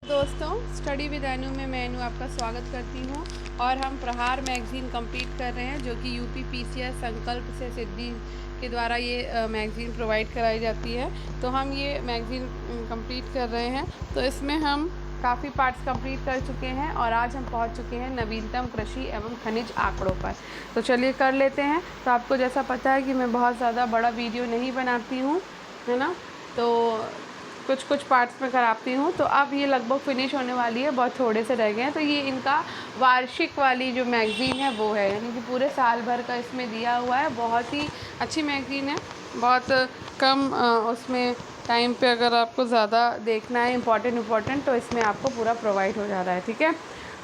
दोस्तों, study with अनु में मैं अनु आपका स्वागत करती हूँ और हम प्रहार मैगज़ीन कंप्लीट कर रहे हैं, जो कि यूपी पीसीएस संकल्प से सिद्धि के द्वारा ये मैगज़ीन प्रोवाइड कराई जाती है। तो हम ये मैगज़ीन कंप्लीट कर रहे हैं। तो इसमें हम काफ़ी पार्ट्स कंप्लीट कर चुके हैं और आज हम पहुंच चुके हैं नवीनतम कृषि एवं खनिज आंकड़ों पर। तो चलिए कर लेते हैं। तो आपको जैसा पता है कि मैं बहुत ज़्यादा बड़ा वीडियो नहीं बनाती हूँ, है ना, तो कुछ पार्ट्स में कराती हूँ। तो अब ये लगभग फिनिश होने वाली है, बहुत थोड़े से रह गए हैं। तो ये इनका वार्षिक वाली जो मैगज़ीन है वो है, यानी कि पूरे साल भर का इसमें दिया हुआ है। बहुत ही अच्छी मैगज़ीन है, बहुत कम उसमें टाइम पे अगर आपको ज़्यादा देखना है इम्पॉर्टेंट तो इसमें आपको पूरा प्रोवाइड हो जा रहा है। ठीक है,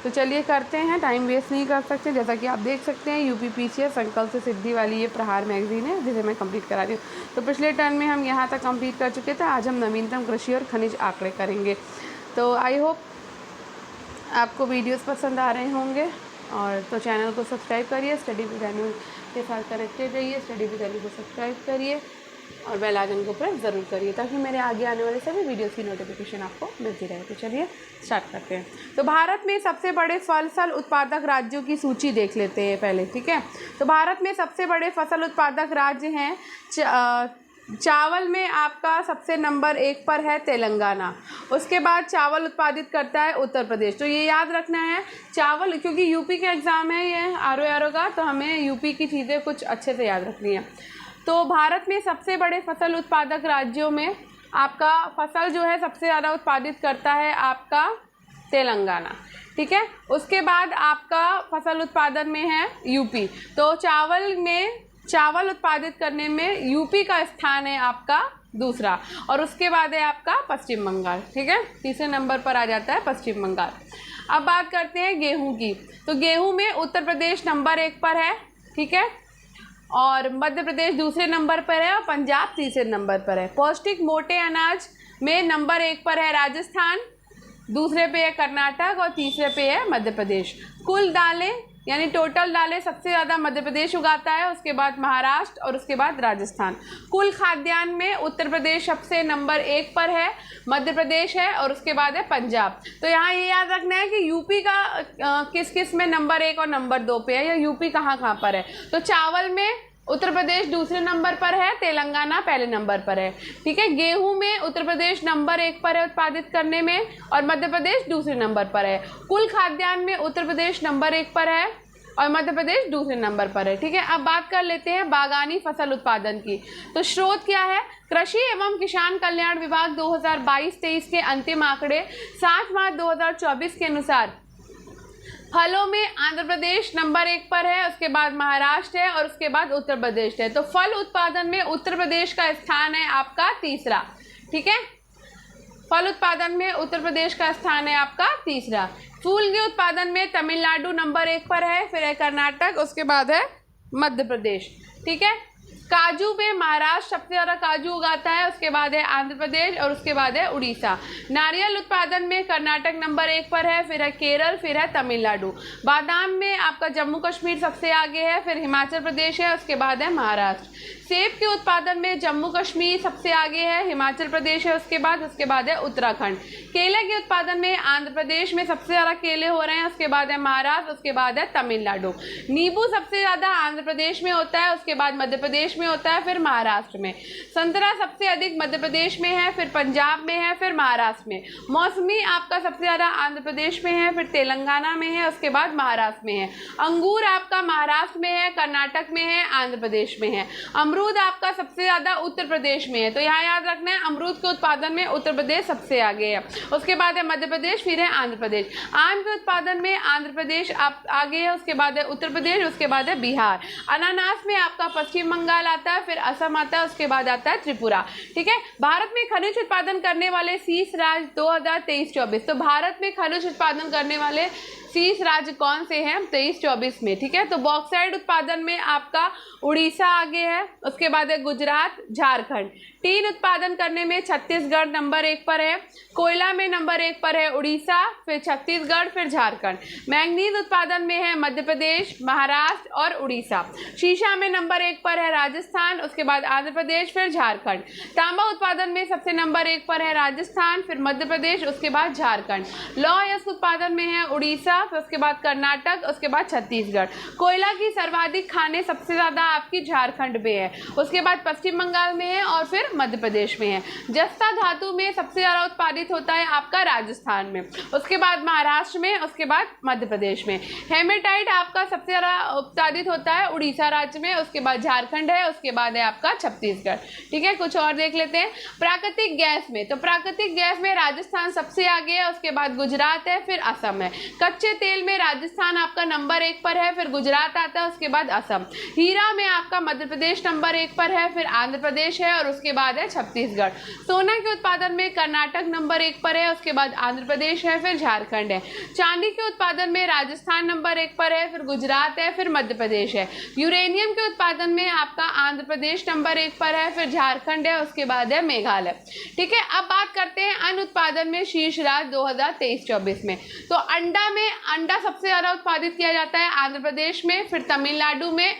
तो चलिए करते हैं, टाइम वेस्ट नहीं कर सकते। जैसा कि आप देख सकते हैं यूपी पीसीएस संकल्प से सिद्धि वाली ये प्रहार मैगज़ीन है, जिसे मैं कंप्लीट करा रही हूँ। तो पिछले टर्न में हम यहाँ तक कंप्लीट कर चुके थे। आज हम नवीनतम कृषि और खनिज आंकड़े करेंगे। तो आई होप आपको वीडियोस पसंद आ रहे होंगे, और तो चैनल को सब्सक्राइब करिए, स्टडी विद अनु के साथ कनेक्टेड रहिए। स्टडी विद अनु को सब्सक्राइब करिए और बेल आइकन को प्रेस ज़रूर करिए, ताकि मेरे आगे आने वाले सभी वीडियोस की नोटिफिकेशन आपको मिलती रहे। तो चलिए स्टार्ट करते हैं। तो भारत में सबसे बड़े फसल उत्पादक राज्यों की सूची देख लेते हैं पहले। ठीक है, तो भारत में सबसे बड़े फसल उत्पादक राज्य हैं। चावल में आपका सबसे नंबर 1 पर है तेलंगाना। उसके बाद चावल उत्पादित करता है उत्तर प्रदेश। तो ये याद रखना है, चावल, क्योंकि यूपी का एग्ज़ाम है ये आर का, तो हमें यूपी की चीज़ें कुछ अच्छे से याद रखनी है। तो भारत में सबसे बड़े फसल उत्पादक राज्यों में आपका फसल जो है सबसे ज़्यादा उत्पादित करता है आपका तेलंगाना। ठीक है, उसके बाद आपका फसल उत्पादन में है यूपी। तो चावल उत्पादित करने में यूपी का स्थान है आपका दूसरा, और उसके बाद है आपका पश्चिम बंगाल। ठीक है, तीसरे नंबर पर आ जाता है पश्चिम बंगाल। अब बात करते हैं गेहूं की। तो गेहूं में उत्तर प्रदेश नंबर 1 पर है। ठीक है, और मध्य प्रदेश दूसरे नंबर पर है और पंजाब तीसरे नंबर पर है। पौष्टिक मोटे अनाज में नंबर 1 पर है राजस्थान, दूसरे पे है कर्नाटक और तीसरे पे है मध्य प्रदेश। कुल दालें यानी टोटल दालें सबसे ज़्यादा मध्य प्रदेश उगाता है, उसके बाद महाराष्ट्र और उसके बाद राजस्थान। कुल खाद्यान्न में उत्तर प्रदेश सबसे नंबर 1 पर है, मध्य प्रदेश है और उसके बाद है पंजाब। तो यहाँ ये याद रखना है कि यूपी का किस किस में नंबर 1 और नंबर 2 पे है, या यूपी कहाँ कहाँ पर है। तो चावल में उत्तर प्रदेश दूसरे नंबर पर है, तेलंगाना पहले नंबर पर है। ठीक है, गेहूं में उत्तर प्रदेश नंबर 1 पर है उत्पादित करने में, और मध्य प्रदेश दूसरे नंबर पर है। कुल खाद्यान्न में उत्तर प्रदेश नंबर 1 पर है और मध्य प्रदेश दूसरे नंबर पर है। ठीक है, अब बात कर लेते हैं बागानी फसल उत्पादन की। तो स्रोत क्या है? कृषि एवं किसान कल्याण विभाग 2022-23 के अंतिम आंकड़े 7 मार्च 2024 के अनुसार फलों में आंध्र प्रदेश नंबर 1 पर है, उसके बाद महाराष्ट्र है और उसके बाद उत्तर प्रदेश है। तो फल उत्पादन में उत्तर प्रदेश का स्थान है आपका तीसरा। ठीक है, फल उत्पादन में उत्तर प्रदेश का स्थान है आपका तीसरा। फूल के उत्पादन में तमिलनाडु नंबर 1 पर है, फिर है कर्नाटक, उसके बाद है मध्य प्रदेश। ठीक है, काजू में महाराष्ट्र सबसे ज़्यादा काजू उगाता है, उसके बाद है आंध्र प्रदेश और उसके बाद है उड़ीसा। नारियल उत्पादन में कर्नाटक नंबर 1 पर है, फिर है केरल, फिर है तमिलनाडु। बादाम में आपका जम्मू कश्मीर सबसे आगे है, फिर हिमाचल प्रदेश है, उसके बाद है महाराष्ट्र। सेब के उत्पादन में जम्मू कश्मीर सबसे आगे है, हिमाचल प्रदेश है उसके बाद है उत्तराखंड। केले के उत्पादन में आंध्र प्रदेश में सबसे ज़्यादा केले हो रहे हैं, उसके बाद है महाराष्ट्र, उसके बाद है तमिलनाडु। नींबू सबसे ज़्यादा आंध्र प्रदेश में होता है, उसके बाद मध्य प्रदेश में होता है, फिर महाराष्ट्र में। संतरा सबसे अधिक मध्य प्रदेश में है, फिर पंजाब में है, फिर महाराष्ट्र में। मौसमी आपका सबसे ज़्यादा आंध्र प्रदेश में है, फिर तेलंगाना में है, उसके बाद महाराष्ट्र में है। अंगूर आपका महाराष्ट्र में है, कर्नाटक में है, आंध्र प्रदेश में है। अमरूद आपका सबसे ज़्यादा उत्तर प्रदेश में है। तो यहाँ याद रखना है, अमरूद के उत्पादन में उत्तर प्रदेश सबसे आगे है, उसके बाद है मध्य प्रदेश, फिर है आंध्र प्रदेश। आम के उत्पादन में आंध्र प्रदेश आप आगे है, उसके बाद है उत्तर प्रदेश, उसके बाद है बिहार। अनानास में आपका पश्चिम बंगाल आता है, फिर असम आता है, उसके बाद आता है त्रिपुरा। ठीक है, भारत में खनिज उत्पादन करने वाले 30 राज्य 2023-24। तो भारत में खनिज उत्पादन करने वाले 30 राज्य कौन से हैं 23-24 में। ठीक है, तो बॉक्साइट उत्पादन में आपका उड़ीसा आगे है, उसके बाद है गुजरात, झारखंड। टीन उत्पादन करने में छत्तीसगढ़ नंबर 1 पर है, कोयला में नंबर 1 पर है उड़ीसा, फिर छत्तीसगढ़, फिर झारखंड। मैंगनीज उत्पादन में है मध्य प्रदेश, महाराष्ट्र और उड़ीसा। शीशा में नंबर 1 पर है राजस्थान, राजस्थान, उसके बाद आंध्र प्रदेश, फिर झारखंड। तांबा उत्पादन में सबसे नंबर 1 पर है राजस्थान, फिर मध्य प्रदेश, उसके बाद झारखंड। लौह अयस्क उत्पादन में है उड़ीसा, फिर उसके बाद कर्नाटक, उसके बाद छत्तीसगढ़। कोयला की सर्वाधिक खानें सबसे ज़्यादा आपकी झारखंड में है, उसके बाद पश्चिम बंगाल में है और फिर मध्य प्रदेश में है। जस्ता धातु में सबसे ज़्यादा उत्पादित होता है आपका राजस्थान में, उसके बाद महाराष्ट्र में, उसके बाद मध्य प्रदेश में। हेमेटाइट आपका सबसे ज़्यादा उत्पादित होता है उड़ीसा राज्य में, उसके बाद झारखंड है, उसके बाद है आपका छत्तीसगढ़। ठीक है, कुछ और देख लेते हैं। प्राकृतिक गैस में, तो प्राकृतिक गैस में राजस्थान सबसे आगे है, उसके बाद गुजरात है, फिर असम है। कच्चे तेल में राजस्थान आपका नंबर 1 पर है, फिर गुजरात आता है, उसके बाद असम। हीरा में आपका मध्य प्रदेश नंबर 1 पर है, फिर आंध्र प्रदेश है और उसके बाद है छत्तीसगढ़। सोना के उत्पादन में कर्नाटक नंबर 1 पर है, उसके बाद आंध्र प्रदेश है, फिर झारखंड है। चांदी के उत्पादन में राजस्थान नंबर 1 पर है, फिर गुजरात है, फिर मध्य प्रदेश है। यूरेनियम के उत्पादन में आपका आंध्र प्रदेश नंबर 1 पर है, फिर झारखंड है, उसके बाद है मेघालय। ठीक है, अब बात करते हैं अन्न उत्पादन में शीर्ष राज्य 2023-24 में। तो अंडा में, अंडा सबसे ज़्यादा उत्पादित किया जाता है आंध्र प्रदेश में, फिर तमिलनाडु में,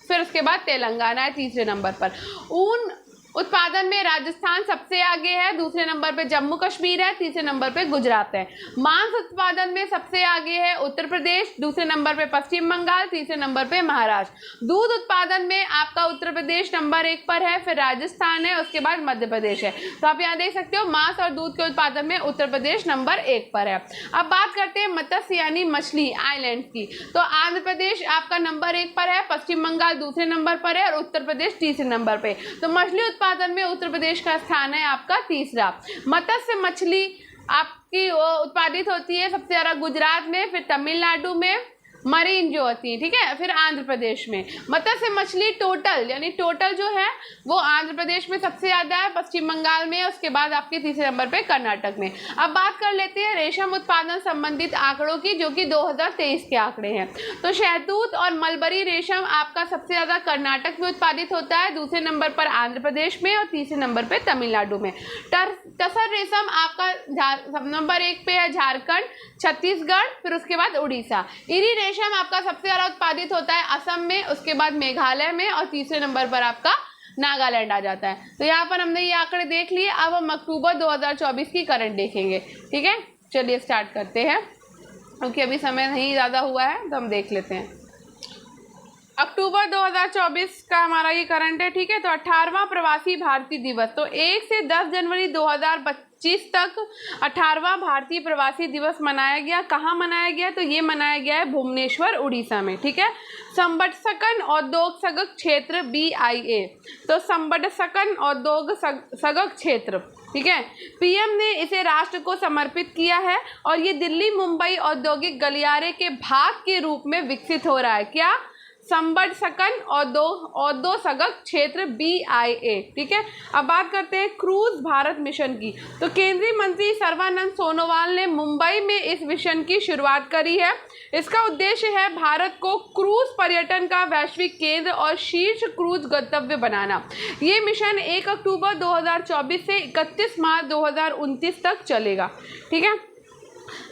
फिर उसके बाद तेलंगाना है तीसरे नंबर पर। ऊन उत्पादन में राजस्थान सबसे आगे है, दूसरे नंबर पे जम्मू कश्मीर है, तीसरे नंबर पे गुजरात है। मांस उत्पादन में सबसे आगे है उत्तर प्रदेश, दूसरे नंबर पे पश्चिम बंगाल, तीसरे नंबर पे महाराष्ट्र। दूध उत्पादन में आपका उत्तर प्रदेश नंबर 1 पर है, फिर राजस्थान है, उसके बाद मध्य प्रदेश है। तो आप यहाँ देख सकते हो मांस और दूध के उत्पादन में उत्तर प्रदेश नंबर 1 पर है। अब बात करते हैं मत्स्य यानी मछली आइलैंड की। तो आंध्र प्रदेश आपका नंबर 1 पर है, पश्चिम बंगाल दूसरे नंबर पर है और उत्तर प्रदेश तीसरे नंबर पे। तो मछली उत्पादन में उत्तर प्रदेश का स्थान है आपका तीसरा। मत्स्य मछली आपकी उत्पादित होती है सबसे ज्यादा गुजरात में, फिर तमिलनाडु में मरीन जो होती है, ठीक है, फिर आंध्र प्रदेश में। मत्स्य मछली टोटल यानी टोटल जो है वो आंध्र प्रदेश में सबसे ज़्यादा है, पश्चिम बंगाल में, उसके बाद आपके तीसरे नंबर पे कर्नाटक में। अब बात कर लेते हैं रेशम उत्पादन संबंधित आंकड़ों की, जो कि 2023 के आंकड़े हैं। तो शहतूत और मलबरी रेशम आपका सबसे ज़्यादा कर्नाटक में उत्पादित होता है, दूसरे नंबर पर आंध्र प्रदेश में और तीसरे नंबर पर तमिलनाडु में। टसर रेशम आपका नंबर 1 पे है झारखंड, छत्तीसगढ़, फिर उसके बाद उड़ीसा। इरी रेशम आपका सबसे ज़्यादा उत्पादित होता है असम में, उसके बाद मेघालय में और तीसरे नंबर पर आपका नागालैंड आ जाता है। तो यहाँ पर हमने ये आंकड़े देख लिए। अब हम अक्टूबर 2024 की करंट देखेंगे। ठीक है, चलिए स्टार्ट करते हैं, क्योंकि अभी समय नहीं ज़्यादा हुआ है तो हम देख लेते हैं। अक्टूबर 2024 का हमारा ये करंट है। ठीक है, तो 18वां प्रवासी भारतीय दिवस, तो 1 से 10 जनवरी 2025 तक 18वां भारतीय प्रवासी दिवस मनाया गया। कहाँ मनाया गया? तो ये मनाया गया है भुवनेश्वर उड़ीसा में। ठीक है, संबटसकन औद्योगिक सगक क्षेत्र BIA, तो संबटसकन औद्योगिक सगक क्षेत्र, ठीक है, पीएम ने इसे राष्ट्र को समर्पित किया है और ये दिल्ली मुंबई औद्योगिक गलियारे के भाग के रूप में विकसित हो रहा है। क्या? संबटसकन औद्योगिक सगक क्षेत्र BIA। ठीक है, अब बात करते हैं क्रूज भारत मिशन की। तो केंद्रीय मंत्री सर्बानंद सोनोवाल ने मुंबई में इस मिशन की शुरुआत करी है। इसका उद्देश्य है भारत को क्रूज पर्यटन का वैश्विक केंद्र और शीर्ष क्रूज गंतव्य बनाना। ये मिशन 1 अक्टूबर 2024 से 31 मार्च 2029 तक चलेगा। ठीक है,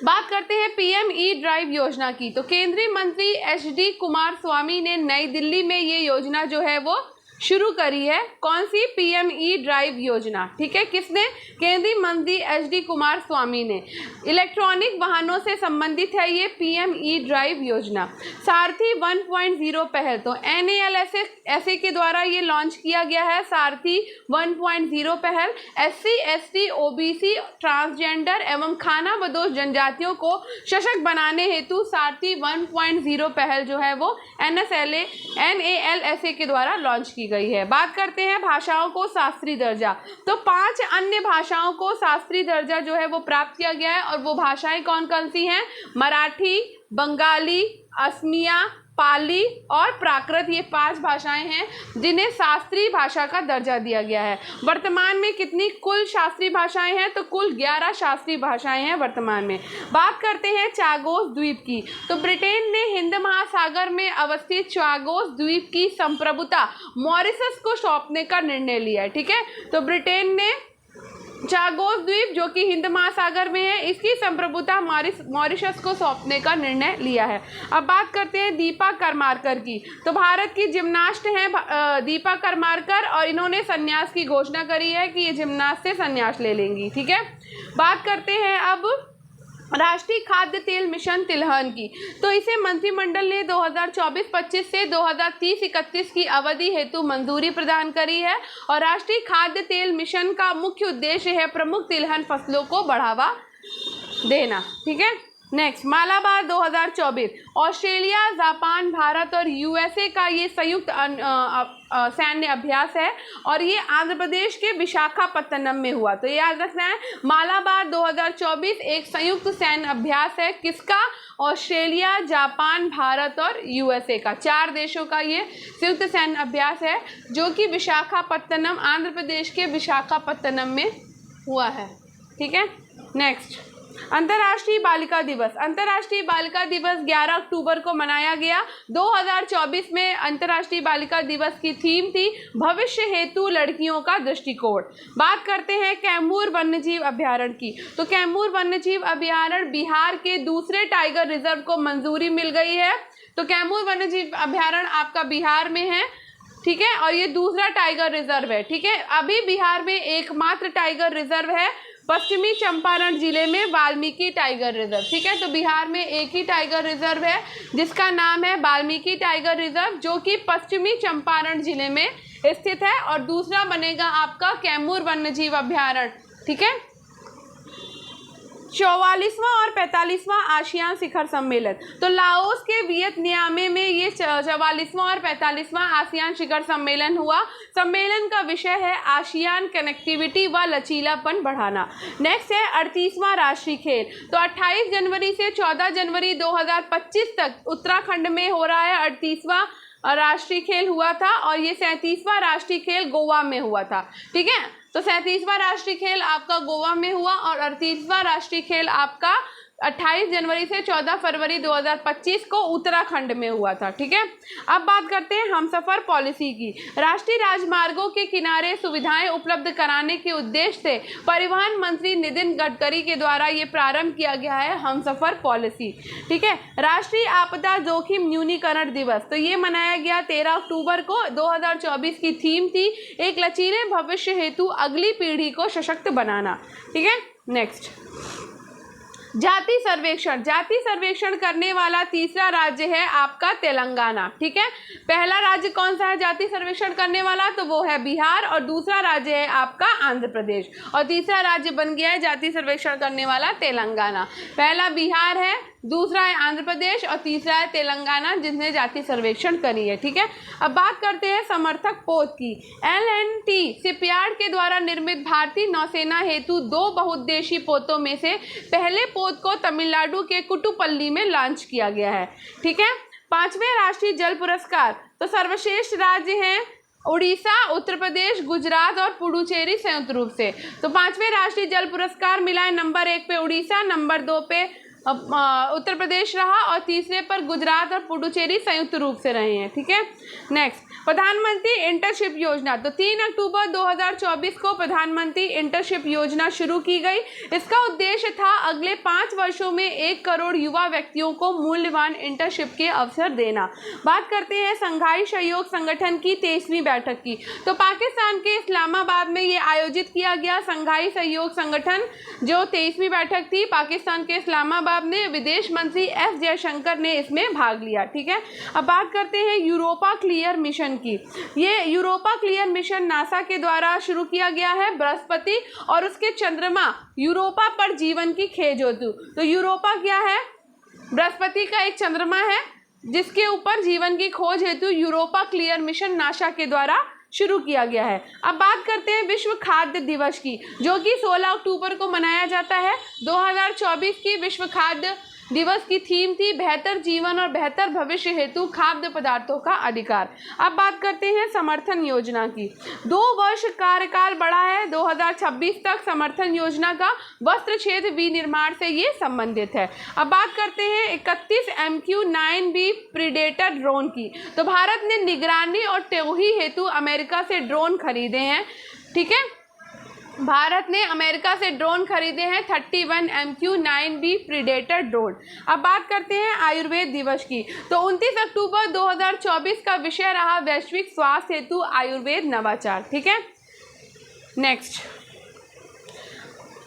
बात करते हैं PM E-ड्राइव योजना की। तो केंद्रीय मंत्री HD कुमारस्वामी ने नई दिल्ली में ये योजना जो है वो शुरू करी है। कौन सी? PM E-ड्राइव योजना। ठीक है, किसने? केंद्रीय मंत्री HD कुमारस्वामी ने। इलेक्ट्रॉनिक वाहनों से संबंधित है ये PM E-ड्राइव योजना। सारथी 1.0 पहल, तो NALSA के द्वारा ये लॉन्च किया गया है सारथी 1.0 पहल। SC ST OBC ट्रांसजेंडर एवं खाना बदोश जनजातियों को सशक्त बनाने हेतु सारथी 1.0 पहल जो है वो NALSA के द्वारा लॉन्च की गई है। बात करते हैं भाषाओं को शास्त्रीय दर्जा। तो 5 अन्य भाषाओं को शास्त्रीय दर्जा जो है वो प्राप्त किया गया है, और वो भाषाएं कौन कौन सी हैं? मराठी, बंगाली, असमिया, पाली और प्राकृत, ये 5 भाषाएं हैं जिन्हें शास्त्रीय भाषा का दर्जा दिया गया है। वर्तमान में कितनी कुल शास्त्रीय भाषाएं हैं? तो कुल 11 शास्त्रीय भाषाएं हैं वर्तमान में। बात करते हैं चागोस द्वीप की। तो ब्रिटेन ने हिंद महासागर में अवस्थित चागोस द्वीप की संप्रभुता मॉरिशस को सौंपने का निर्णय लिया है। ठीक है, तो ब्रिटेन ने चागोस द्वीप जो कि हिंद महासागर में है, इसकी संप्रभुता मॉरिशस को सौंपने का निर्णय लिया है। अब बात करते हैं दीपा करमाकर की। तो भारत की जिम्नास्ट हैं दीपा करमाकर, और इन्होंने संन्यास की घोषणा करी है कि ये जिम्नास्ट से संन्यास ले लेंगी। ठीक है, बात करते हैं अब राष्ट्रीय खाद्य तेल मिशन तिलहन की। तो इसे मंत्रिमंडल ने 2024-25 से 2030-31 की अवधि हेतु मंजूरी प्रदान करी है, और राष्ट्रीय खाद्य तेल मिशन का मुख्य उद्देश्य है प्रमुख तिलहन फसलों को बढ़ावा देना। ठीक है, next Malabar 2024 Australia, Japan, Bharat और यूएसए का ये संयुक्त सैन्य अभ्यास है, और ये आंध्र प्रदेश के विशाखापत्तनम में हुआ। तो याद रखना है, मालाबार 2024 एक संयुक्त सैन्य अभ्यास है, किसका? ऑस्ट्रेलिया, जापान, भारत और यूएसए का, 4 देशों का ये संयुक्त सैन्य अभ्यास है, जो कि विशाखापत्तनम, आंध्र प्रदेश के विशाखापत्तनम में हुआ है। ठीक है, नेक्स्ट अंतर्राष्ट्रीय बालिका दिवस। अंतर्राष्ट्रीय बालिका दिवस 11 अक्टूबर को मनाया गया। 2024 में अंतर्राष्ट्रीय बालिका दिवस की थीम थी भविष्य हेतु लड़कियों का दृष्टिकोण। बात करते हैं कैमूर वन्यजीव अभ्यारण्य की। तो कैमूर वन्यजीव अभ्यारण्य बिहार के दूसरे टाइगर रिजर्व को मंजूरी मिल गई है। तो कैमूर वन्यजीव अभ्यारण्य आपका बिहार में है, ठीक है, और ये दूसरा टाइगर रिजर्व है। ठीक है, अभी बिहार में एकमात्र टाइगर रिजर्व है पश्चिमी चंपारण जिले में वाल्मीकि टाइगर रिजर्व। ठीक है, तो बिहार में एक ही टाइगर रिजर्व है जिसका नाम है वाल्मीकि टाइगर रिजर्व, जो कि पश्चिमी चंपारण जिले में स्थित है, और दूसरा बनेगा आपका कैमूर वन्यजीव अभ्यारण्य। ठीक है, 44वां और 45वां आसियान शिखर सम्मेलन। तो लाओस के वियतनामे में ये 44वां और 45वां आसियान शिखर सम्मेलन हुआ। सम्मेलन का विषय है आसियान कनेक्टिविटी व लचीलापन बढ़ाना। नेक्स्ट है 38वां राष्ट्रीय खेल। तो 28 जनवरी से 14 जनवरी 2025 तक उत्तराखंड में हो रहा है 38वां राष्ट्रीय खेल हुआ था, और ये 37वां राष्ट्रीय खेल गोवा में हुआ था। ठीक है, तो 37वां राष्ट्रीय खेल आपका गोवा में हुआ, और 38वां राष्ट्रीय खेल आपका 28 जनवरी से 14 फरवरी 2025 को उत्तराखंड में हुआ था। ठीक है, अब बात करते हैं हमसफर पॉलिसी की। राष्ट्रीय राजमार्गों के किनारे सुविधाएं उपलब्ध कराने के उद्देश्य से परिवहन मंत्री नितिन गडकरी के द्वारा ये प्रारंभ किया गया है हमसफर पॉलिसी। ठीक है, राष्ट्रीय आपदा जोखिम न्यूनीकरण दिवस। तो ये मनाया गया 13 अक्टूबर को। 2024 की थीम थी एक लचीले भविष्य हेतु अगली पीढ़ी को सशक्त बनाना। ठीक है, नेक्स्ट जाति सर्वेक्षण। जाति सर्वेक्षण करने वाला तीसरा राज्य है आपका तेलंगाना। ठीक है, पहला राज्य कौन सा है जाति सर्वेक्षण करने वाला? तो वो है बिहार, और दूसरा राज्य है आपका आंध्र प्रदेश, और तीसरा राज्य बन गया है जाति सर्वेक्षण करने वाला तेलंगाना। पहला बिहार है, दूसरा है आंध्र प्रदेश, और तीसरा है तेलंगाना जिसने जाति सर्वेक्षण करी है। ठीक है, अब बात करते हैं समर्थक पोत की। L&T शिपयार्ड के द्वारा निर्मित भारतीय नौसेना हेतु 2 बहुउद्देशीय पोतों में से पहले पोत को तमिलनाडु के कुटुपल्ली में लॉन्च किया गया है। ठीक है, 5वें राष्ट्रीय जल पुरस्कार। तो सर्वश्रेष्ठ राज्य हैं उड़ीसा, उत्तर प्रदेश, गुजरात और पुडुचेरी संयुक्त रूप से। तो 5वें राष्ट्रीय जल पुरस्कार मिला है नंबर 1 पे उड़ीसा, नंबर 2 पे उत्तर प्रदेश रहा, और तीसरे पर गुजरात और पुडुचेरी संयुक्त रूप से रहे हैं। ठीक है, नेक्स्ट प्रधानमंत्री इंटर्नशिप योजना। तो 3 अक्टूबर 2024 को प्रधानमंत्री इंटर्नशिप योजना शुरू की गई। इसका उद्देश्य था अगले 5 वर्षों में 1 करोड़ युवा व्यक्तियों को मूल्यवान इंटर्नशिप के अवसर देना। बात करते हैं संघाई सहयोग संगठन की 23वीं बैठक की। तो पाकिस्तान के इस्लामाबाद में ये आयोजित किया गया संघाई सहयोग संगठन जो 23वीं बैठक थी पाकिस्तान के इस्लामाबाद में। विदेश मंत्री एस जयशंकर ने इसमें भाग लिया। ठीक है, अब बात करते हैं यूरोपा क्लियर मिशन की। ये यूरोपा क्लियर मिशन नासा के द्वारा शुरू किया गया है। बृहस्पति और उसके चंद्रमा यूरोपा पर जीवन की खोज हेतु। तो यूरोपा क्या है? बृहस्पति का एक चंद्रमा है जिसके ऊपर जीवन की खोज हेतु यूरोपा क्लियर मिशन नासा के द्वारा शुरू किया गया है। अब बात करते हैं विश्व खाद्य दिवस की, जो कि 16 अक्टूबर को मनाया जाता है। 2024 की विश्व खाद्य दिवस की थीम थी बेहतर जीवन और बेहतर भविष्य हेतु खाद्य पदार्थों का अधिकार। अब बात करते हैं समर्थन योजना की। 2 वर्ष कार्यकाल बढ़ा है 2026 तक समर्थन योजना का। वस्त्र क्षेत्र विनिर्माण से ये संबंधित है। अब बात करते हैं 31 MQ-9B प्रीडेटर ड्रोन की। तो भारत ने निगरानी और टोही हेतु अमेरिका से ड्रोन खरीदे हैं। ठीक है, भारत ने अमेरिका से ड्रोन खरीदे हैं 31 MQ-9B प्रीडेटर ड्रोन। अब बात करते हैं आयुर्वेद दिवस की। तो 29 अक्टूबर 2024 का विषय रहा वैश्विक स्वास्थ्य हेतु आयुर्वेद नवाचार। ठीक है, नेक्स्ट,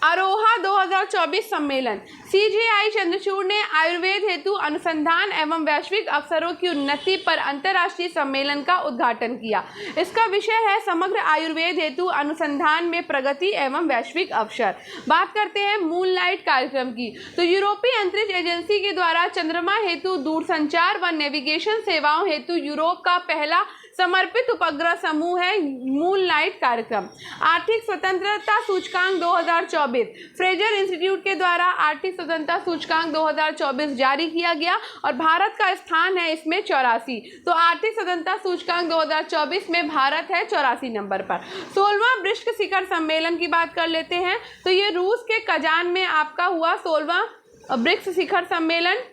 अरोहा 2024 सम्मेलन। CGI चंद्रचूड़ ने आयुर्वेद हेतु अनुसंधान एवं वैश्विक अवसरों की उन्नति पर अंतर्राष्ट्रीय सम्मेलन का उद्घाटन किया। इसका विषय है समग्र आयुर्वेद हेतु अनुसंधान में प्रगति एवं वैश्विक अवसर। बात करते हैं मूनलाइट कार्यक्रम की। तो यूरोपीय अंतरिक्ष एजेंसी के द्वारा चंद्रमा हेतु दूरसंचार व नेविगेशन सेवाओं हेतु यूरोप का पहला समर्पित उपग्रह समूह है मूनलाइट कार्यक्रम। आर्थिक स्वतंत्रता सूचकांक 2024 फ्रेजर इंस्टीट्यूट के द्वारा आर्थिक स्वतंत्रता सूचकांक 2024 जारी किया गया और भारत का स्थान है इसमें 84। तो आर्थिक स्वतंत्रता सूचकांक 2024 में भारत है 84 नंबर पर। 16वां ब्रिक्स शिखर सम्मेलन की बात कर लेते हैं। तो ये रूस के कजान में आपका हुआ 16वां ब्रिक्स शिखर सम्मेलन,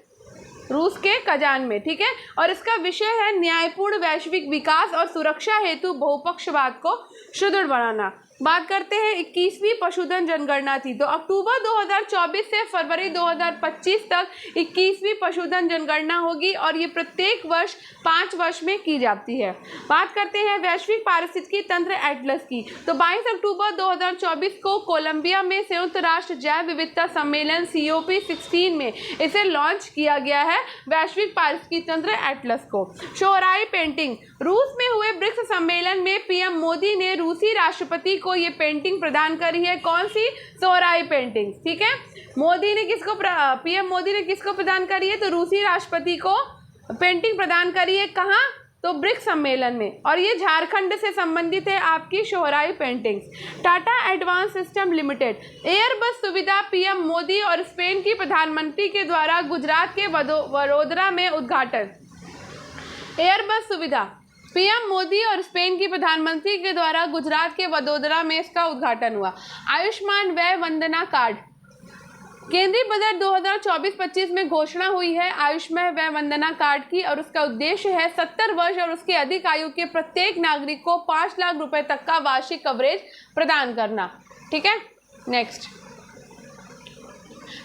रूस के कजान में। ठीक है, और इसका विषय है न्यायपूर्ण वैश्विक विकास और सुरक्षा हेतु बहुपक्षवाद को सुदृढ़ बनाना। बात करते हैं 21वीं पशुधन जनगणना थी। तो अक्टूबर 2024 से फरवरी 2025 तक 21वीं पशुधन जनगणना होगी और ये प्रत्येक वर्ष 5 वर्ष में की जाती है। बात करते हैं वैश्विक पारिस्थितिकी तंत्र एटलस की। तो 22 अक्टूबर 2024 को कोलंबिया में संयुक्त राष्ट्र जैव विविधता सम्मेलन COP16 में इसे लॉन्च किया गया है वैश्विक पारिस्थितिकी तंत्र एटलस को। शोहराई पेंटिंग। रूस में हुए ब्रिक्स सम्मेलन में PM मोदी ने रूसी राष्ट्रपति को ये पेंटिंग प्रदान करी है। कौन सी? शोहराई पेंटिंग। ठीक है, मोदी ने किसको PM मोदी ने किसको प्रदान करी है? तो रूसी राष्ट्रपति को पेंटिंग प्रदान करी है। कहाँ? तो ब्रिक्स सम्मेलन में। और ये झारखंड से संबंधित है आपकी Sohrai paintings. Tata advance system limited. Airbus सुविधा PM मोदी और स्पेन की प्रधानमंत्री के द्वारा गुजरात के वडोदरा में उद्घाटन। एयरबस सुविधा PM मोदी और स्पेन की प्रधानमंत्री के द्वारा गुजरात के वडोदरा में इसका उद्घाटन हुआ। आयुष्मान व्यय वंदना कार्ड। केंद्रीय बजट 2024-25 में घोषणा हुई है आयुष्मान व्यय वंदना कार्ड की और उसका उद्देश्य है 70 वर्ष और उसके अधिक आयु के प्रत्येक नागरिक को 5 लाख रुपए तक का वार्षिक कवरेज प्रदान करना। ठीक है, next,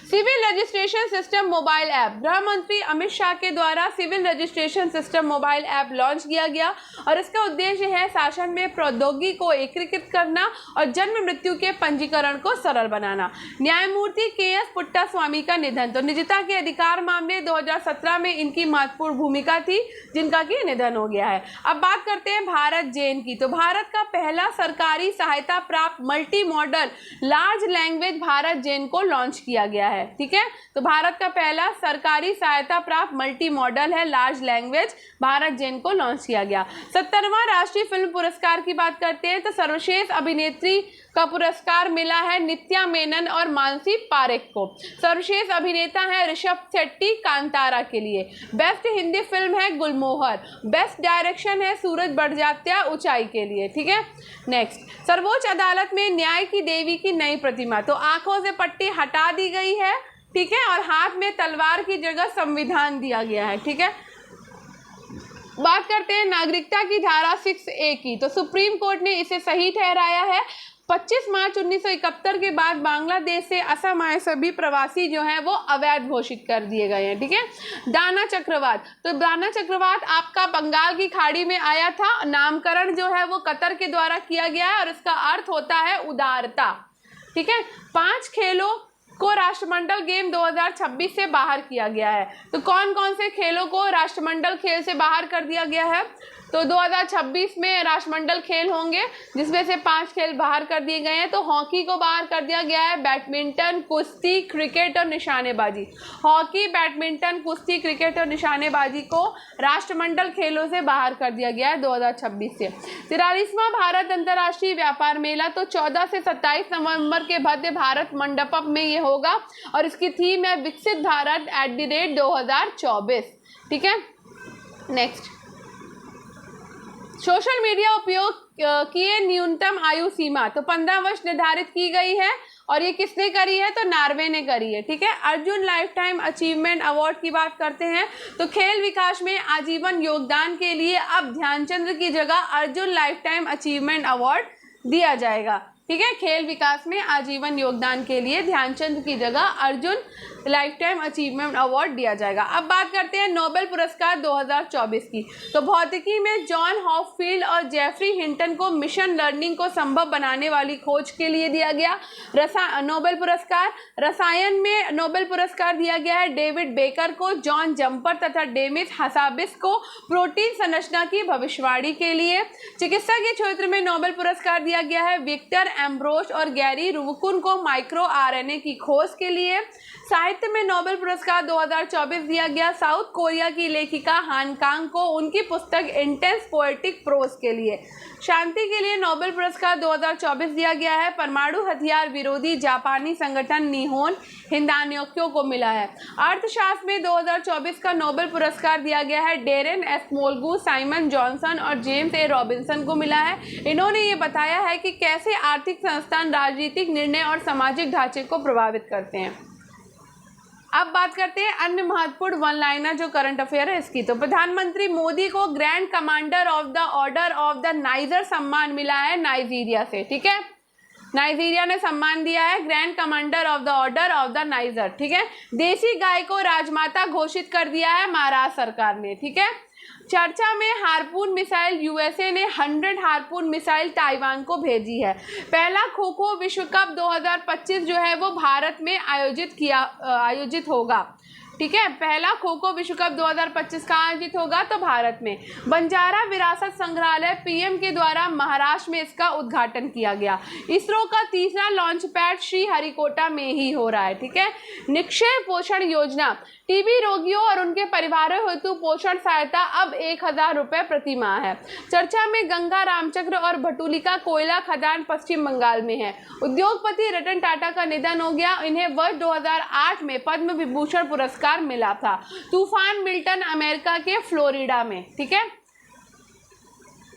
civil registration system mobile app. गृह मंत्री अमित शाह के द्वारा civil registration system mobile app launch किया गया और इसका उद्देश्य है शासन में प्रौद्योगिकी को एकीकृत करना और जन्म मृत्यु के पंजीकरण को सरल बनाना। न्यायमूर्ति KS पुट्टास्वामी का निधन। तो निजता के अधिकार मामले 2017 में इनकी महत्वपूर्ण भूमिका थी जिनका कि निधन हो गया है। अब बात करते हैं भारत जेन की। तो भारत का पहला सरकारी सहायता प्राप्त multi modal large language BharatGen को लॉन्च किया गया है। ठीक है, तो भारत का पहला सरकारी सहायता प्राप्त मल्टी मॉडल है लार्ज लैंग्वेज भारत जेन को लॉन्च किया गया। 70वां राष्ट्रीय फिल्म पुरस्कार की बात करते हैं। तो सर्वश्रेष्ठ अभिनेत्री का पुरस्कार मिला है नित्या मेनन और मानसी पारेख को। सर्वश्रेष्ठ अभिनेता है ऋषभ शेट्टी कांतारा के लिए। बेस्ट हिंदी फिल्म है गुलमोहर। बेस्ट डायरेक्शन है सूरज बढ़जात्या ऊंचाई के लिए। ठीक है, नेक्स्ट, सर्वोच्च अदालत में न्याय की देवी की नई प्रतिमा। तो आंखों से पट्टी हटा दी गई है। ठीक है, और हाथ में तलवार की जगह संविधान दिया गया है। ठीक है, बात करते हैं नागरिकता की धारा 6A की। तो सुप्रीम कोर्ट ने इसे सही ठहराया है। 25 मार्च 1971 के बाद बांग्लादेश से असम आए सभी प्रवासी जो हैं वो अवैध घोषित कर दिए गए हैं। ठीक है, दाना चक्रवात। तो दाना चक्रवात आपका बंगाल की खाड़ी में आया था। नामकरण जो है वो कतर के द्वारा किया गया है और इसका अर्थ होता है उदारता। ठीक है, 5 खेलों को राष्ट्रमंडल गेम 2026 से बाहर किया गया है। तो कौन कौन से खेलों को राष्ट्रमंडल खेल से बाहर कर दिया गया है? तो 2026 में राष्ट्रमंडल खेल होंगे जिसमें से 5 खेल बाहर कर दिए गए हैं। तो हॉकी को बाहर कर दिया गया है, बैडमिंटन, कुश्ती, क्रिकेट और निशानेबाजी। हॉकी, बैडमिंटन, कुश्ती, क्रिकेट और निशानेबाजी को राष्ट्रमंडल खेलों से बाहर कर दिया गया है 2026 से। 43वां भारत अंतर्राष्ट्रीय व्यापार मेला तो 14 से 27 नवंबर के भव्य भारत मंडपम में ये होगा और इसकी थीम है विकसित भारत @2024। ठीक है, नेक्स्ट, सोशल मीडिया उपयोग किए न्यूनतम आयु सीमा। तो 15 वर्ष निर्धारित की गई है और ये किसने करी है? तो नॉर्वे ने करी है। ठीक है, Arjun life time achievement award की बात करते हैं। तो खेल विकास में आजीवन योगदान के लिए अब ध्यानचंद की जगह Arjun life time achievement award दिया जाएगा। ठीक है। खेल विकास में आजीवन योगदान के लिए ध्यानचंद की जगह Arjun life time achievement award दिया जाएगा। अब बात करते हैं नोबेल पुरस्कार 2024 की। तो भौतिकी में जॉन हॉपफील्ड और जेफरी हिंटन को मिशन लर्निंग को संभव बनाने वाली खोज के लिए दिया गया नोबेल पुरस्कार। रसायन में नोबेल पुरस्कार दिया गया है डेविड बेकर को, जॉन जम्पर तथा डेमिस हसाबिस को प्रोटीन संरचना की भविष्यवाणी के लिए। चिकित्सा के क्षेत्र में नोबेल पुरस्कार दिया गया है विक्टर एम्ब्रोस और गैरी रुवकुन को माइक्रो आरएनए की खोज के लिए। साहित्य में नोबेल पुरस्कार 2024 दिया गया साउथ कोरिया की लेखिका हान कांग को उनकी पुस्तक इंटेंस पोएटिक प्रोज के लिए। शांति के लिए नोबेल पुरस्कार 2024 दिया गया है परमाणु हथियार विरोधी जापानी संगठन निहोन हिंदान्योक्यो को मिला है। अर्थशास्त्र में 2024 का नोबेल पुरस्कार दिया गया है डेरेन एस्मोल्गू, साइमन जॉनसन और जेम्स ए रॉबिन्सन को मिला है। इन्होंने ये बताया है कि कैसे आर्थिक संस्थान राजनीतिक निर्णय और सामाजिक ढांचे को प्रभावित करते हैं। अब बात करते हैं अन्य महत्वपूर्ण वन लाइनर जो करंट अफेयर है इसकी। तो प्रधानमंत्री मोदी को grand commander of the order of the niger सम्मान मिला है नाइजीरिया से। ठीक है, नाइजीरिया ने सम्मान दिया है grand commander of the order of the niger. ठीक है, देसी गाय को राजमाता घोषित कर दिया है महाराष्ट्र सरकार ने। ठीक है, चर्चा में हार्पून मिसाइल, यूएसए ने 100 हार्पून मिसाइल ताइवान को भेजी है। पहला खो खो विश्व कप 2025 जो है वो भारत में आयोजित होगा। ठीक है, पहला खो खो विश्व कप 2025 का आयोजित होगा तो भारत में। बंजारा विरासत संग्रहालय पीएम के द्वारा महाराष्ट्र में इसका उद्घाटन किया गया। इसरो का तीसरा लॉन्च पैड श्रीहरिकोटा में ही हो रहा है। ठीक है, निक्षय पोषण योजना, टीबी रोगियों और उनके परिवारों हेतु पोषण सहायता अब 1000 रुपये प्रति माह है। चर्चा में गंगा रामचक्र और भटुलिका कोयला खदान पश्चिम बंगाल में है। उद्योगपति रतन टाटा का निधन हो गया। इन्हें वर्ष 2008 में पद्म विभूषण पुरस्कार मिला था। तूफान मिल्टन अमेरिका के फ्लोरिडा में। ठीक है,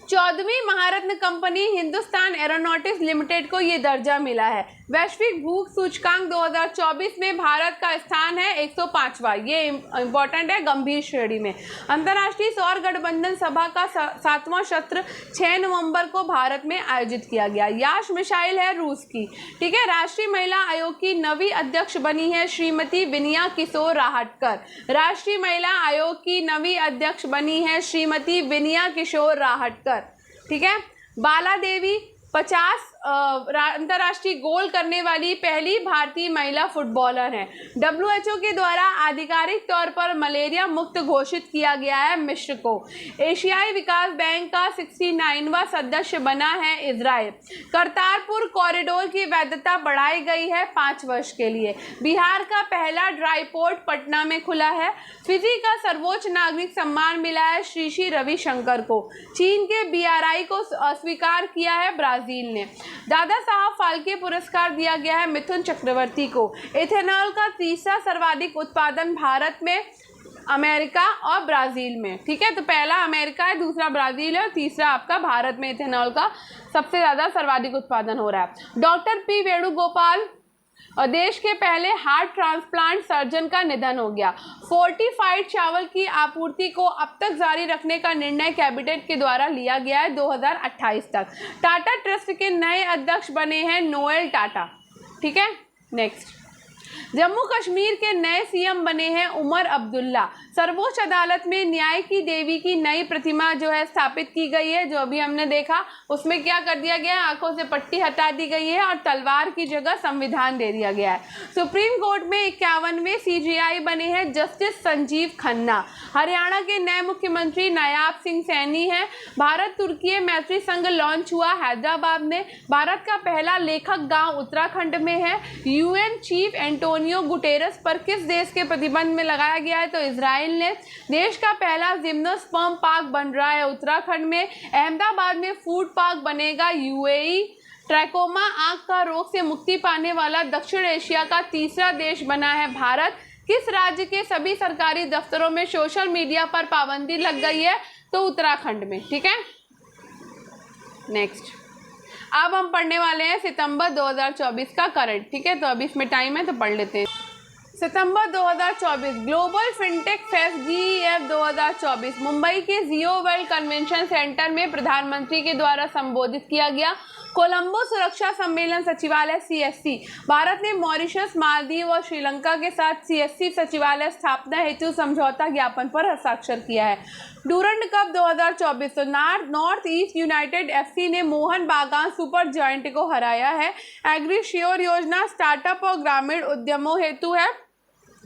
14वीं महारत्न कंपनी हिंदुस्तान एरोनॉटिक्स लिमिटेड को ये दर्जा मिला है। वैश्विक भूख सूचकांक 2024 में भारत का स्थान है 105वां। ये इंपॉर्टेंट है गंभीर श्रेणी में। अंतर्राष्ट्रीय सौर गठबंधन सभा का 7वां सत्र 6 नवंबर को भारत में आयोजित किया गया। याश मिसाइल है रूस की। ठीक है, राष्ट्रीय महिला आयोग की नवी अध्यक्ष बनी है श्रीमती विनिया किशोर राहटकर। राष्ट्रीय महिला आयोग की नवी अध्यक्ष बनी है श्रीमती विनिया किशोर राहटकर। ठीक है, बाला देवी 50 अंतर्राष्ट्रीय गोल करने वाली पहली भारतीय महिला फुटबॉलर हैं। WHO के द्वारा आधिकारिक तौर पर मलेरिया मुक्त घोषित किया गया है मिस्र को। एशियाई विकास बैंक का 69वां सदस्य बना है इजराइल। करतारपुर कॉरिडोर की वैधता बढ़ाई गई है 5 वर्ष के लिए। बिहार का पहला ड्राई पोर्ट पटना में खुला है। फिजी का सर्वोच्च नागरिक सम्मान मिला है श्री श्री रविशंकर को। चीन के BRI को अस्वीकार किया है ब्राजील ने। दादा साहब फाल्के पुरस्कार दिया गया है मिथुन चक्रवर्ती को। इथेनॉल का तीसरा सर्वाधिक उत्पादन भारत में, अमेरिका और ब्राजील में। ठीक है, तो पहला अमेरिका है, दूसरा ब्राजील है और तीसरा आपका भारत में इथेनॉल का सबसे ज़्यादा सर्वाधिक उत्पादन हो रहा है। डॉक्टर P वेणुगोपाल और देश के पहले हार्ट ट्रांसप्लांट सर्जन का निधन हो गया। फोर्टिफाइड चावल की आपूर्ति को अब तक जारी रखने का निर्णय कैबिनेट के द्वारा लिया गया है 2028 तक। टाटा ट्रस्ट के नए अध्यक्ष बने हैं नोएल टाटा। ठीक है, नेक्स्ट, जम्मू कश्मीर के नए सीएम बने हैं उमर अब्दुल्ला। सर्वोच्च अदालत में न्याय की देवी की नई प्रतिमा जो है स्थापित की गई है। जो अभी हमने देखा उसमें क्या कर दिया गया है, आंखों से पट्टी हटा दी गई है और तलवार की जगह संविधान दे दिया गया है। सुप्रीम कोर्ट में 51वें CJI बने हैं जस्टिस संजीव खन्ना। हरियाणा के नए मुख्यमंत्री नायाब सिंह सैनी हैं। भारत तुर्की मैत्री संघ लॉन्च हुआ हैदराबाद में। भारत का पहला लेखक गांव उत्तराखंड में है। UN चीफ एंटोनियो गुटेरस पर किस देश के प्रतिबंध में लगाया गया है, तो इजराइल ने। देश का पहला जिम्नोस्पर्म पार्क बन रहा है उत्तराखंड में। अहमदाबाद में फूड पार्क बनेगा UAE। ट्रैकोमा आंख का रोग से मुक्ति पाने वाला दक्षिण एशिया का तीसरा देश बना है भारत। किस राज्य के सभी सरकारी दफ्तरों में सोशल मीडिया पर पाबंदी लग गई है, तो उत्तराखंड में। ठीक है, नेक्स्ट, अब हम पढ़ने वाले हैं सितंबर 2024 का करंट। ठीक है, तो अभी इसमें टाइम है तो पढ़ लेते हैं। सितंबर 2024 global fintech fest GEF 2024 Mumbai के जियो वर्ल्ड कन्वेंशन सेंटर में प्रधानमंत्री के द्वारा संबोधित किया गया। कोलंबो सुरक्षा सम्मेलन सचिवालय CSC। भारत ने मॉरिशस, मालदीव और श्रीलंका के साथ CSC सचिवालय स्थापना हेतु समझौता ज्ञापन पर हस्ताक्षर किया है। डूरंड कप 2024 तो नॉर्थ ईस्ट यूनाइटेड FC ने मोहन बागान सुपर जायंट को हराया है। एग्री श्योर योजना स्टार्टअप और ग्रामीण उद्यमों हेतु है।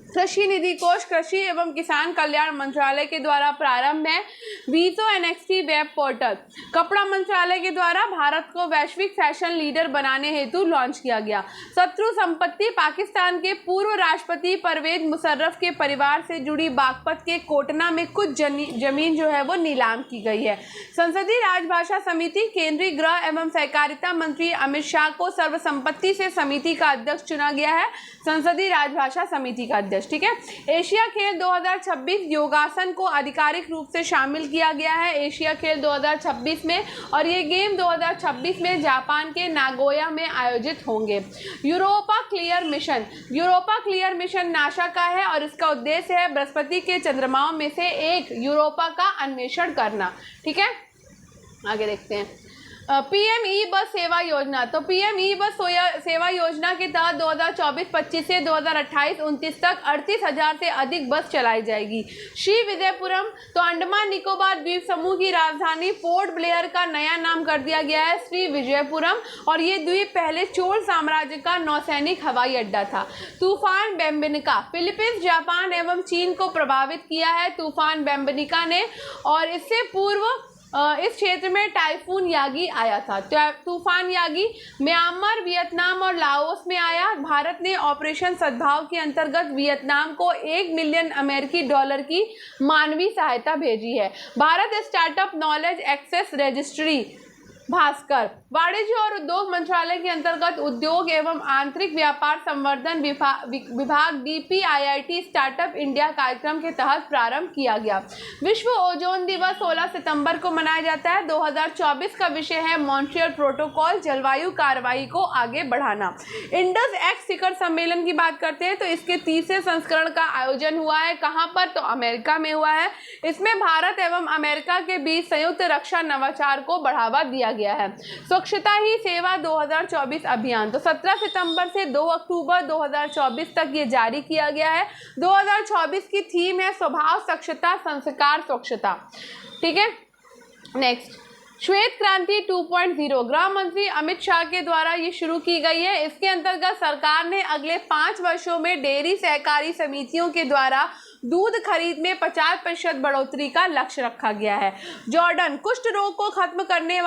कृषि निधि कोष कृषि एवं किसान कल्याण मंत्रालय के द्वारा प्रारंभ है। वीजो NXT वेब पोर्टल कपड़ा मंत्रालय के द्वारा भारत को वैश्विक फैशन लीडर बनाने हेतु लॉन्च किया गया। शत्रु संपत्ति पाकिस्तान के पूर्व राष्ट्रपति परवेज मुशर्रफ के परिवार से जुड़ी बागपत के कोटना में कुछ जमीन जो है वो नीलाम की गई है। संसदीय राजभाषा समिति केंद्रीय गृह एवं सहकारिता मंत्री अमित शाह को सर्वसम्मति से समिति का अध्यक्ष चुना गया है। संसदीय राजभाषा समिति का अध्यक्ष, ठीक है। एशिया खेल 2026 योगासन को आधिकारिक रूप से शामिल किया गया है एशिया खेल 2026 में, और ये गेम 2026 में जापान के नागोया में आयोजित होंगे। यूरोपा क्लियर मिशन नासा का है और इसका उद्देश्य है बृहस्पति के चंद्रमाओं में से एक यूरोपा का अन्वेषण करना, ठीक है। आगे देखते हैं। PM ई-बस सेवा योजना तो PM ई-बस सेवा योजना के तहत 2024-25 से 2028-29 तक 38,000 से अधिक बस चलाई जाएगी। श्री विजयपुरम तो अंडमान निकोबार द्वीप समूह की राजधानी पोर्ट ब्लेयर का नया नाम कर दिया गया है श्री विजयपुरम, और ये द्वीप पहले चोल साम्राज्य का नौसैनिक हवाई अड्डा था। तूफान बेम्बिनिका फिलीपींस, जापान एवं चीन को प्रभावित किया है तूफान बेम्बिनिका ने, और इससे पूर्व इस क्षेत्र में टाइफून यागी आया था। तूफान यागी म्यांमार, वियतनाम और लाओस में आया। भारत ने ऑपरेशन सद्भाव के अंतर्गत वियतनाम को $1 मिलियन अमेरिकी डॉलर की मानवीय सहायता भेजी है। Bharat startup knowledge access registry Bhaskar वाणिज्य और उद्योग मंत्रालय के अंतर्गत उद्योग एवं आंतरिक व्यापार संवर्धन विभाग DPIIT स्टार्टअप इंडिया कार्यक्रम के तहत प्रारंभ किया गया। विश्व ओजोन दिवस 16 सितंबर को मनाया जाता है। 2024 का विषय है मॉन्ट्रियल प्रोटोकॉल, जलवायु कार्रवाई को आगे बढ़ाना। इंडस एक्स शिखर सम्मेलन की बात करते हैं तो इसके 30वें संस्करण का आयोजन हुआ है। कहाँ पर? तो अमेरिका में हुआ है। इसमें भारत एवं अमेरिका के बीच संयुक्त रक्षा नवाचार को बढ़ावा दिया गया है। स्वच्छता ही सेवा 2024 अभियान तो 17 सितंबर से 2 अक्टूबर 2024 तक ये जारी किया गया है। 2024 की थीम है स्वभाव स्वच्छता, संस्कार स्वच्छता, ठीक है। नेक्स्ट, श्वेत क्रांति 2.0 गृह मंत्री अमित शाह के द्वारा ये शुरू की गई है। इसके अंतर्गत सरकार ने अगले 5 वर्षों में डेयरी सहकारी समितियों के द्वारा दूध खरीद में 50% बढ़ोतरी का लक्ष्य रखा गया है। जॉर्डन कुष्ठ रोग को खत्म करने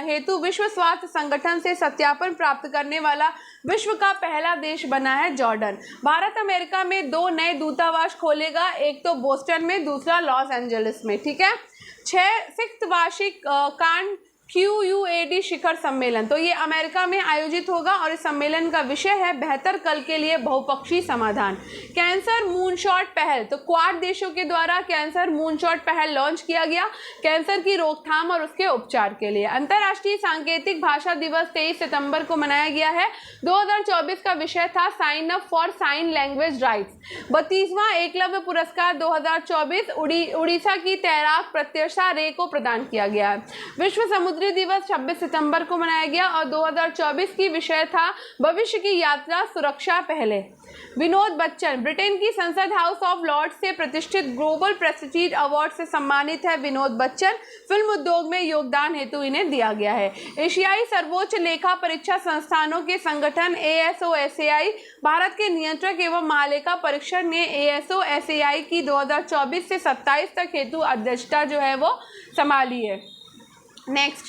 हेतु विश्व स्वास्थ्य संगठन से सत्यापन प्राप्त करने वाला विश्व का पहला देश बना है जॉर्डन। भारत अमेरिका में 2 नए दूतावास खोलेगा, एक तो बोस्टन में, दूसरा लॉस एंजलिस में, ठीक है। 6th वार्षिक कान QUAD शिखर सम्मेलन तो ये अमेरिका में आयोजित होगा और इस सम्मेलन का विषय है बेहतर कल के लिए बहुपक्षीय समाधान। कैंसर मूनशॉट पहल तो क्वाड देशों के द्वारा कैंसर मूनशॉट पहल लॉन्च किया गया कैंसर की रोकथाम और उसके उपचार के लिए। अंतर्राष्ट्रीय सांकेतिक भाषा दिवस 23 सितंबर को मनाया गया है। 2024 का विषय था sign up for sign language rights. 32वां एकलव्य पुरस्कार 2024 उड़ीसा की तैराक प्रत्युषा रे को प्रदान किया गया है। विश्व समुद्री दिवस 26 सितंबर को मनाया गया और 2024 की विषय था भविष्य की यात्रा सुरक्षा पहले। विनोद बच्चन ब्रिटेन की संसद हाउस ऑफ लॉर्ड्स से प्रतिष्ठित ग्लोबल प्रेस्टीज अवार्ड से सम्मानित है। विनोद बच्चन फिल्म उद्योग में योगदान हेतु इन्हें दिया गया है। एशियाई सर्वोच्च लेखा परीक्षा संस्थानों के संगठन ASOSAI भारत के नियंत्रक एवं महालेखा परीक्षक ने ASOSAI की 2024 से 27 तक हेतु अध्यक्षता जो है वो संभाली है। नेक्स्ट,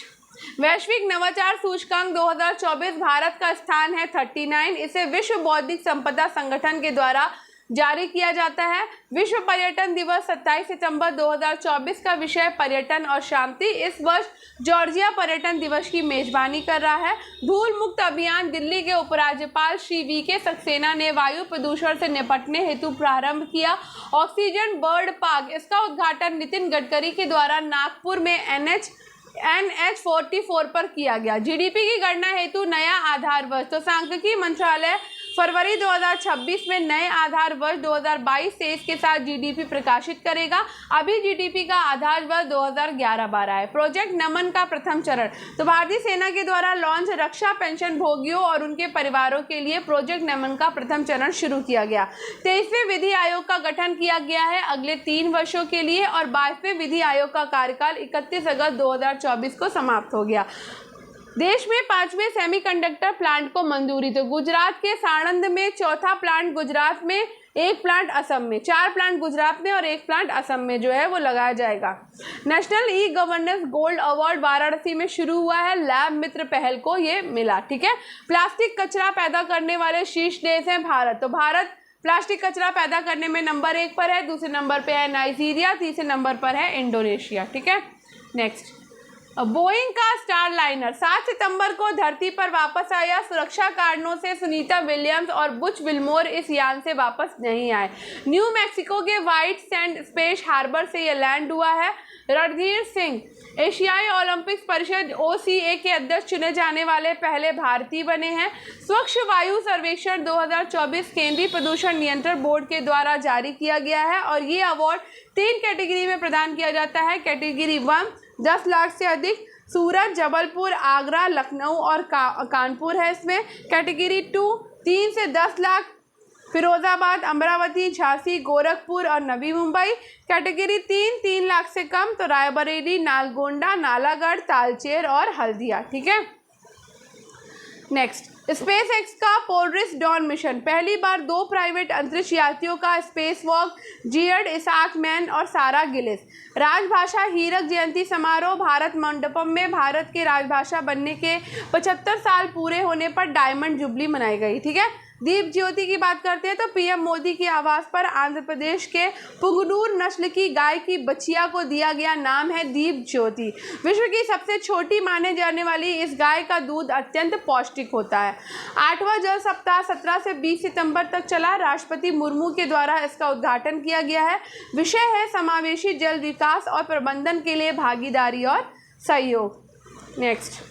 वैश्विक नवाचार सूचकांक 2024 भारत का स्थान है 39। इसे विश्व बौद्धिक संपदा संगठन के द्वारा जारी किया जाता है। विश्व पर्यटन दिवस 27 सितंबर 2024 का विषय पर्यटन और शांति। इस वर्ष जॉर्जिया पर्यटन दिवस की मेजबानी कर रहा है। धूल मुक्त अभियान दिल्ली के उपराज्यपाल श्री VK सक्सेना ने वायु प्रदूषण से निपटने हेतु प्रारंभ किया। ऑक्सीजन बर्ड पार्क इसका उद्घाटन नितिन गडकरी के द्वारा नागपुर में NH44 पर किया गया। GDP की गणना हेतु नया आधार वर्ष तो सांख्यिकी मंत्रालय फरवरी 2026 में नए आधार वर्ष 2022-23 के साथ जीडीपी प्रकाशित करेगा। अभी जीडीपी का आधार वर्ष 2011-12 है। प्रोजेक्ट नमन का प्रथम चरण, तो भारतीय सेना के द्वारा लॉन्च रक्षा पेंशन भोगियों और उनके परिवारों के लिए प्रोजेक्ट नमन का प्रथम चरण शुरू किया गया। 23वें विधि आयोग का गठन किया गया है अगले 3 वर्षों के लिए और 22वें विधि आयोग का कार्यकाल 31 अगस्त 2024 को समाप्त हो गया। देश में 5वें सेमीकंडक्टर प्लांट को मंजूरी, तो गुजरात के साणंद में चौथा प्लांट, गुजरात में 1 प्लांट, असम में 4 प्लांट गुजरात में और 1 प्लांट असम में जो है वो लगाया जाएगा। National e governance gold award Varanasi में शुरू हुआ है। लैब मित्र पहल को ये मिला। ठीक है, प्लास्टिक कचरा पैदा करने वाले शीर्ष देश हैं भारत, तो भारत प्लास्टिक कचरा पैदा करने में नंबर 1 पर है। दूसरे नंबर पे है नाइजीरिया, तीसरे नंबर पर है इंडोनेशिया। ठीक है, नेक्स्ट, बोइंग का स्टार लाइनर 7 सितंबर को धरती पर वापस आया। सुरक्षा कारणों से सुनीता विलियम्स और बुच विल्मोर इस यान से वापस नहीं आए। न्यू मैक्सिको के व्हाइट सैंड स्पेस हार्बर से यह लैंड हुआ है। रणधीर सिंह एशियाई ओलंपिक परिषद OCA के अध्यक्ष चुने जाने वाले पहले भारतीय बने हैं। स्वच्छ वायु सर्वेक्षण 2024 केंद्रीय प्रदूषण नियंत्रण बोर्ड के द्वारा जारी किया गया है और ये अवार्ड 3 कैटेगरी में प्रदान किया जाता है। कैटेगरी 1 10 लाख से अधिक, सूरत, जबलपुर, आगरा, लखनऊ और कानपुर है इसमें। कैटेगरी 2 3 से 10 लाख, फिरोजाबाद, अमरावती, झांसी, गोरखपुर और नवी मुंबई। कैटेगरी 3 लाख से कम, तो रायबरेली, नालगोंडा, नालागढ़, तालचेर और हल्दिया। ठीक है, नेक्स्ट, स्पेस एक्स का पोलरिस डॉन मिशन, पहली बार 2 प्राइवेट अंतरिक्ष यात्रियों का स्पेस वॉक, जियड इसाक मैन और सारा गिलिस। राजभाषा हीरक जयंती समारोह भारत मंडपम में भारत के राजभाषा बनने के 75 साल पूरे होने पर डायमंड जुबली मनाई गई। ठीक है, दीप ज्योति की बात करते हैं तो पीएम मोदी के आवास पर आंध्र प्रदेश के पुंगनूर नस्ल की गाय की बछिया को दिया गया नाम है दीप ज्योति। विश्व की सबसे छोटी माने जाने वाली इस गाय का दूध अत्यंत पौष्टिक होता है। 8वां जल सप्ताह 17 से 20 सितंबर तक चला। राष्ट्रपति मुर्मू के द्वारा इसका उद्घाटन किया गया है। विषय है समावेशी जल विकास और प्रबंधन के लिए भागीदारी और सहयोग। नेक्स्ट,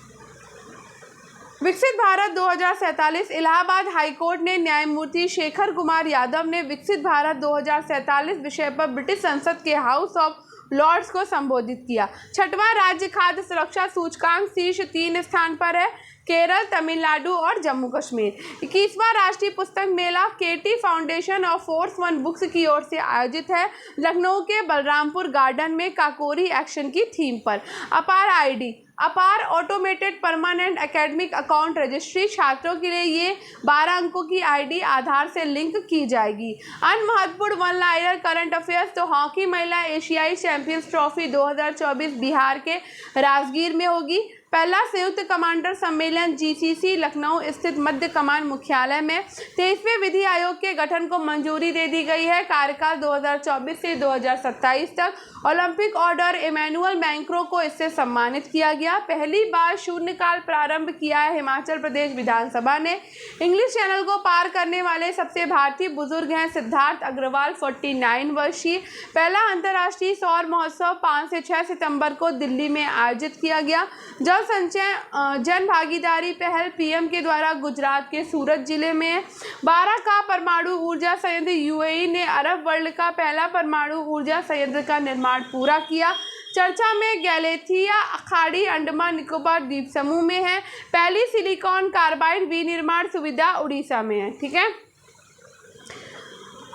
विकसित भारत 2047, इलाहाबाद हाईकोर्ट ने न्यायमूर्ति शेखर कुमार यादव ने विकसित भारत 2047 विषय पर ब्रिटिश संसद के हाउस ऑफ लॉर्ड्स को संबोधित किया। 6वां राज्य खाद्य सुरक्षा सूचकांक शीर्ष 3 स्थान पर है, केरल, तमिलनाडु और जम्मू कश्मीर। 21वां राष्ट्रीय पुस्तक मेला केटी फाउंडेशन और फोर्स 1 बुक्स की ओर से आयोजित है। लखनऊ के बलरामपुर गार्डन में काकोरी एक्शन की थीम पर। अपार आईडी, अपार automated permanent academic account registry, छात्रों के लिए ये 12 अंकों की आईडी आधार से लिंक की जाएगी। अन्य महत्वपूर्ण वन लाइनर करंट अफेयर्स, तो हॉकी महिला एशियाई चैंपियंस ट्रॉफी 2024 बिहार के राजगीर में होगी। पहला संयुक्त कमांडर सम्मेलन GCC लखनऊ स्थित मध्य कमान मुख्यालय में। 23वें विधि आयोग के गठन को मंजूरी दे दी गई है। कार्यकाल 2024 से 2027 तक। ओलंपिक ऑर्डर इमैनुअल मैक्रों को इससे सम्मानित किया गया। पहली बार शून्यकाल प्रारंभ किया है हिमाचल प्रदेश विधानसभा ने। इंग्लिश चैनल को पार करने वाले सबसे भारतीय बुजुर्ग हैं सिद्धार्थ अग्रवाल, 49 वर्षीय। पहला अंतर्राष्ट्रीय सौर महोत्सव 5 से 6 सितंबर को दिल्ली में आयोजित किया गया। जल संचय जन भागीदारी पहल पीएम के द्वारा गुजरात के सूरत जिले में। 12 का परमाणु ऊर्जा संयंत्र, UAE ने अरब वर्ल्ड का पहला परमाणु ऊर्जा संयंत्र का निर्माण पूरा किया। चर्चा में गैलेथिया खाड़ी अंडमान निकोबार द्वीप समूह में है। पहली सिलिकॉन कार्बाइड विनिर्माण सुविधा उड़ीसा में है। ठीक है,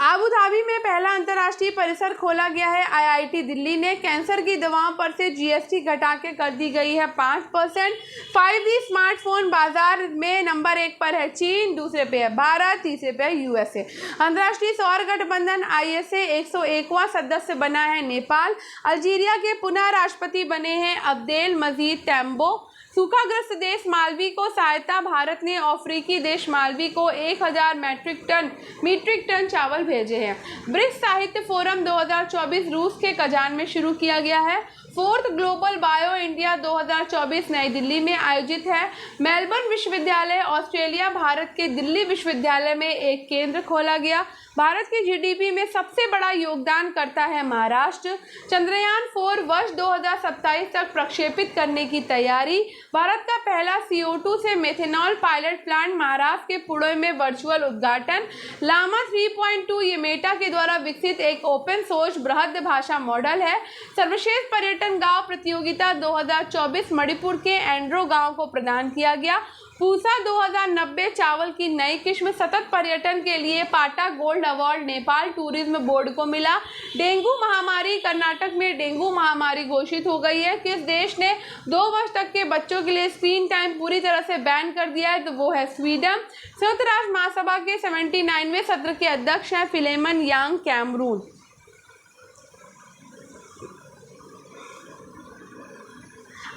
आबू धाबी में पहला अंतर्राष्ट्रीय परिसर खोला गया है IIT दिल्ली ने। कैंसर की दवाओं पर से GST घटा के कर दी गई है 5%। 5G स्मार्टफोन बाजार में नंबर 1 पर है चीन, दूसरे पे है भारत, तीसरे पे है USA। अंतर्राष्ट्रीय सौर गठबंधन ISA 101वां सदस्य बना है नेपाल। अल्जीरिया के पुनः राष्ट्रपति बने हैं अब्देल मजीद तैम्बो। सूखाग्रस्त देश मालवी को सहायता, भारत ने अफ्रीकी देश मालवी को 1000 मीट्रिक टन चावल भेजे हैं। ब्रिक्स साहित्य फोरम 2024 रूस के कजान में शुरू किया गया है। 4th ग्लोबल बायो इंडिया 2024 नई दिल्ली में आयोजित है। मेलबर्न विश्वविद्यालय ऑस्ट्रेलिया भारत के दिल्ली विश्वविद्यालय में एक केंद्र खोला गया। भारत की जीडीपी में सबसे बड़ा योगदान करता है महाराष्ट्र। चंद्रयान 4 वर्ष 2027 तक प्रक्षेपित करने की तैयारी। भारत का पहला CO2 से मेथेनॉल पायलट प्लांट महाराष्ट्र के पुणे में वर्चुअल उद्घाटन। लामा 3.2 ये मेटा के द्वारा विकसित एक ओपन सोर्स बृहद भाषा मॉडल है। सर्वश्रेष्ठ पर्यटन गांव प्रतियोगिता 2024 मणिपुर के एंड्रो गांव को प्रदान किया गया। पूसा 2090 चावल की नई किस्म सतत पर्यटन के लिए पाटा gold award Nepal tourism board को मिला। डेंगू महामारी, कर्नाटक में डेंगू महामारी घोषित हो गई है। किस देश ने 2 वर्ष तक के बच्चों के लिए स्क्रीन टाइम पूरी तरह से बैन कर दिया है? तो वो है स्वीडन। संयुक्त राष्ट्र महासभा के 79वें सत्र के अध्यक्ष हैं फिलेमन यांग, कैमरून।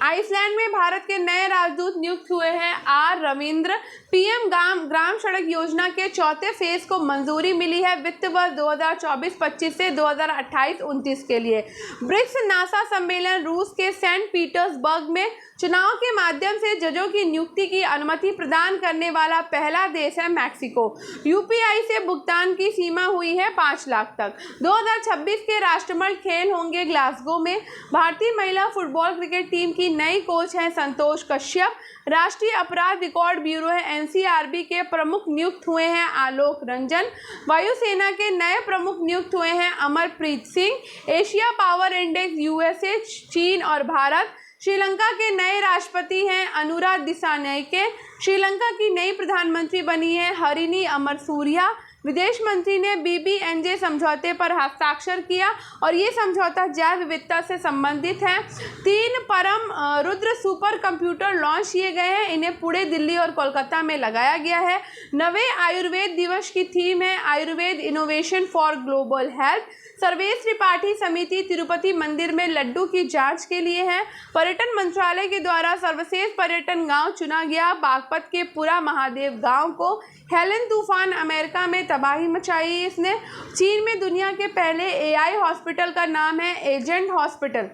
आइसलैंड में भारत के नए राजदूत नियुक्त हुए हैं आर रविंद्र। पीएम ग्राम सड़क योजना के चौथे फेज को मंजूरी मिली है वित्त वर्ष 2024-25 से 2028-29 के लिए। ब्रिक्स नासा सम्मेलन रूस के सेंट पीटर्सबर्ग में चुनाव के माध्यम से जजों की नियुक्ति की अनुमति प्रदान करने वाला पहला देश है मैक्सिको। यूपीआई से भुगतान की सीमा हुई है 5 लाख तक। 2026 के राष्ट्रमंडल खेल होंगे ग्लासगो में। भारतीय महिला फुटबॉल क्रिकेट टीम की नई कोच हैं संतोष कश्यप। राष्ट्रीय अपराध रिकॉर्ड ब्यूरो है एनसीआरबी के प्रमुख नियुक्त हुए हैं आलोक रंजन। वायुसेना के नए प्रमुख नियुक्त हुए हैं Amarpreet Singh. Asia power index USA, चीन और भारत। श्रीलंका के नए राष्ट्रपति हैं अनुराग दिसानायके। श्रीलंका की नई प्रधानमंत्री बनी है हरिनी अमरसूरिया। विदेश मंत्री ने BBNJ समझौते पर हस्ताक्षर किया और ये समझौता जैव विविधता से संबंधित है। 3 परम रुद्र सुपर कंप्यूटर लॉन्च किए गए हैं। इन्हें पुणे, दिल्ली और कोलकाता में लगाया गया है। 9वें आयुर्वेद दिवस की थीम है Ayurveda innovation for global health. Sarvesh Tripathi समिति तिरुपति मंदिर में लड्डू की जांच के लिए है। पर्यटन मंत्रालय के द्वारा सर्वश्रेष्ठ पर्यटन गांव चुना गया बागपत के पुरा महादेव गांव को। हेलन तूफान अमेरिका में तबाही मचाई इसने। चीन में दुनिया के पहले AI हॉस्पिटल का नाम है एजेंट हॉस्पिटल।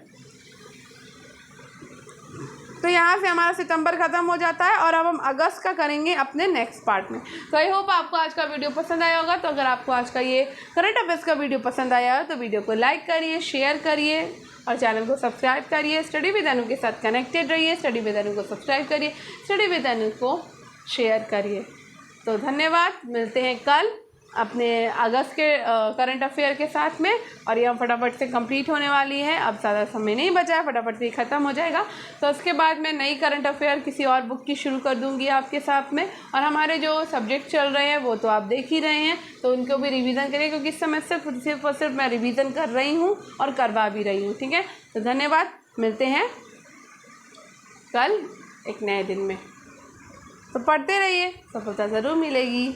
तो यहाँ से हमारा सितंबर खत्म हो जाता है और अब हम अगस्त का करेंगे अपने नेक्स्ट पार्ट में। तो आई होप आपको आज का वीडियो पसंद आया होगा। तो अगर आपको आज का ये करंट अफेयर्स का वीडियो पसंद आया हो तो वीडियो को लाइक करिए, शेयर करिए और चैनल को सब्सक्राइब करिए। स्टडी विद अनु के साथ कनेक्टेड रहिए। स्टडी विद अनु को सब्सक्राइब करिए, स्टडी विद अनु को शेयर करिए। तो धन्यवाद, मिलते हैं कल अपने अगस्त के करंट अफेयर के साथ में। और ये फटाफट से कंप्लीट होने वाली है, अब ज़्यादा समय नहीं बचा है, फटाफट से ख़त्म हो जाएगा। तो उसके बाद मैं नई करंट अफेयर किसी और बुक की शुरू कर दूंगी आपके साथ में। और हमारे जो सब्जेक्ट चल रहे हैं वो तो आप देख ही रहे हैं, तो उनको भी रिवीजन करिए क्योंकि इस समय सिर्फ और सिर्फ मैं रिवीजन कर रही हूँ और करवा भी रही हूँ। ठीक है, तो धन्यवाद, मिलते हैं कल एक नए दिन में। तो पढ़ते रहिए, सफलता ज़रूर मिलेगी।